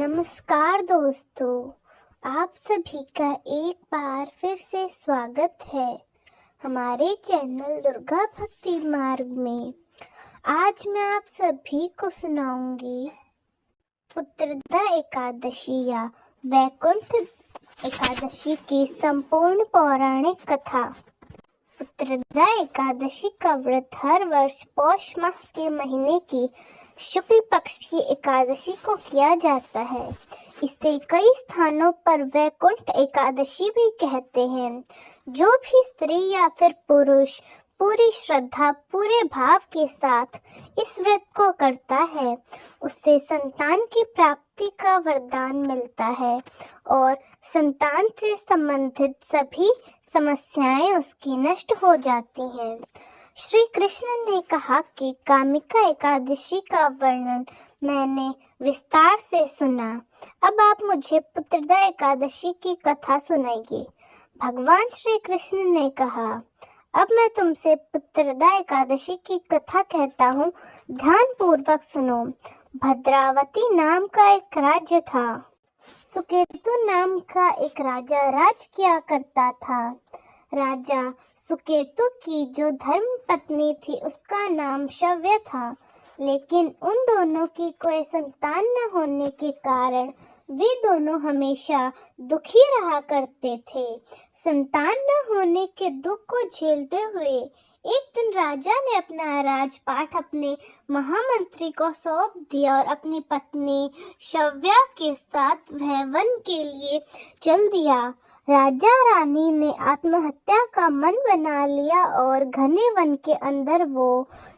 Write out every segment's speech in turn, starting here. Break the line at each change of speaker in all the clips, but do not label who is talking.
नमस्कार दोस्तों, आप सभी का एक बार फिर से स्वागत है हमारे चैनल दुर्गा भक्ति मार्ग में। आज मैं आप सभी को सुनाऊंगी पुत्रदा एकादशी या वैकुंठ एकादशी की संपूर्ण पौराणिक कथा। पुत्रदा एकादशी का व्रत हर वर्ष पौष माह के महीने की शुक्ल पक्ष की एकादशी को किया जाता है। इसे कई स्थानों पर वैकुंठ एकादशी भी कहते हैं। जो भी स्त्री या फिर पुरुष पूरी श्रद्धा पूरे भाव के साथ इस व्रत को करता है, उससे संतान की प्राप्ति का वरदान मिलता है और संतान से संबंधित सभी समस्याएं उसकी नष्ट हो जाती हैं। श्री कृष्ण ने कहा कि कामिका एकादशी का वर्णन मैंने विस्तार से सुना। अब आप मुझे पुत्रदा एकादशी की कथा सुनाइए। भगवान श्री कृष्ण ने कहा, अब मैं तुमसे पुत्रदा एकादशी की कथा कहता हूँ, ध्यान पूर्वक सुनो। भद्रावती नाम का एक राज्य था। सुकेतु नाम का एक राजा राज किया करता था। राजा सुकेतु की जो धर्म पत्नी थी उसका नाम शव्य था, लेकिन उन दोनों की कोई संतान न होने के कारण वे दोनों हमेशा दुखी रहा करते थे। संतान न होने के दुख को झेलते हुए एक दिन राजा ने अपना राजपाट अपने महामंत्री को सौंप दिया और अपनी पत्नी शव्या के साथ वह वन के लिए चल दिया। राजा रानी ने आत्महत्या का मन बना लिया और घने वन के अंदर वो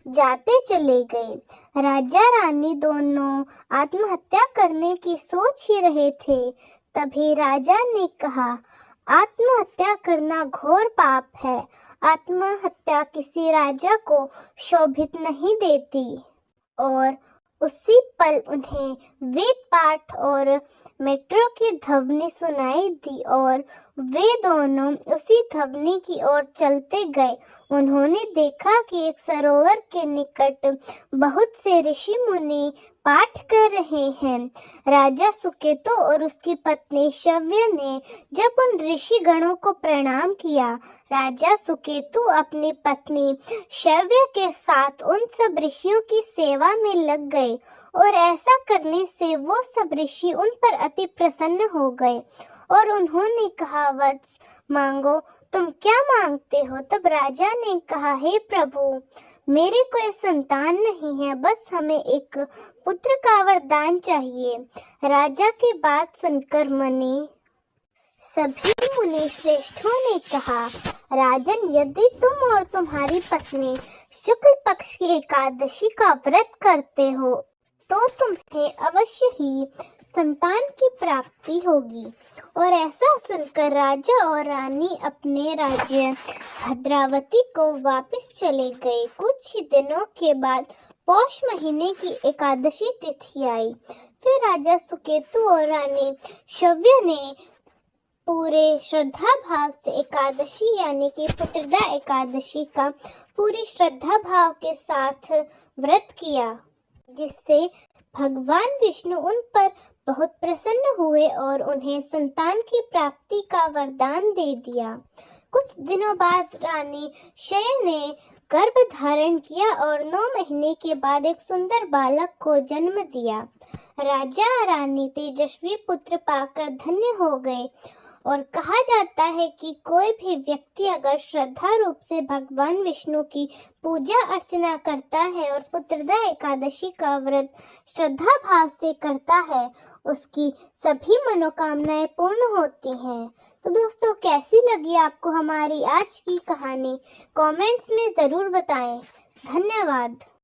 जाते चले गए। राजा रानी दोनों आत्महत्या करने की सोच ही रहे थे। तभी राजा ने कहा, आत्महत्या करना घोर पाप है। आत्महत्या किसी राजा को शोभित नहीं देती। और उसी पल उन्हें वेद पाठ और मेट्रो की ध्वनि सुनाई दी और वे दोनों उसी ध्वनि की ओर चलते गए। उन्होंने देखा कि एक सरोवर के निकट बहुत से ऋषि मुनि पाठ कर रहे हैं। राजा सुकेतु और उसकी पत्नी शव्य ने जब उन ऋषि गणों को प्रणाम किया, राजा सुकेतु अपनी पत्नी शव्य के साथ उन सब ऋषियों की सेवा में लग गए और ऐसा करने से वो सब ऋषि उन पर अति प्रसन्न हो गए और उन्होंने कहा, वत्स मांगो, तुम क्या मांगते हो? तब राजा ने कहा, हे प्रभु, मेरे कोई संतान नहीं है, बस हमें एक पुत्र का वरदान चाहिए। राजा की बात सुनकर सभी मुनि श्रेष्ठों ने कहा, राजन, यदि तुम और तुम्हारी पत्नी शुक्ल पक्ष की एकादशी का व्रत करते हो तो तुम्हें अवश्य ही संतान की प्राप्ति होगी। और ऐसा सुनकर राजा और रानी अपने राज्य भद्रावती को वापस चले गए। कुछ ही दिनों के बाद पौष महीने की एकादशी तिथि आई। फिर राजा सुकेतु और रानी शव्य ने पूरे श्रद्धा भाव से एकादशी यानी कि पुत्रदा एकादशी का पूरी श्रद्धा भाव के साथ व्रत किया, जिससे भगवान विष्णु उन पर बहुत प्रसन्न हुए और उन्हें संतान की प्राप्ति का वरदान दे दिया। कुछ दिनों बाद रानी शय ने गर्भ धारण किया और 9 महीने के बाद एक सुंदर बालक को जन्म दिया। राजा रानी तेजस्वी पुत्र पाकर धन्य हो गए और कहा जाता है कि कोई भी व्यक्ति अगर श्रद्धा रूप से भगवान विष्णु की पूजा अर्चना करता है और पुत्रदा एकादशी का व्रत श्रद्धा भाव से करता है, उसकी सभी मनोकामनाएं पूर्ण होती हैं। तो दोस्तों, कैसी लगी आपको हमारी आज की कहानी? कमेंट्स में ज़रूर बताएं। धन्यवाद।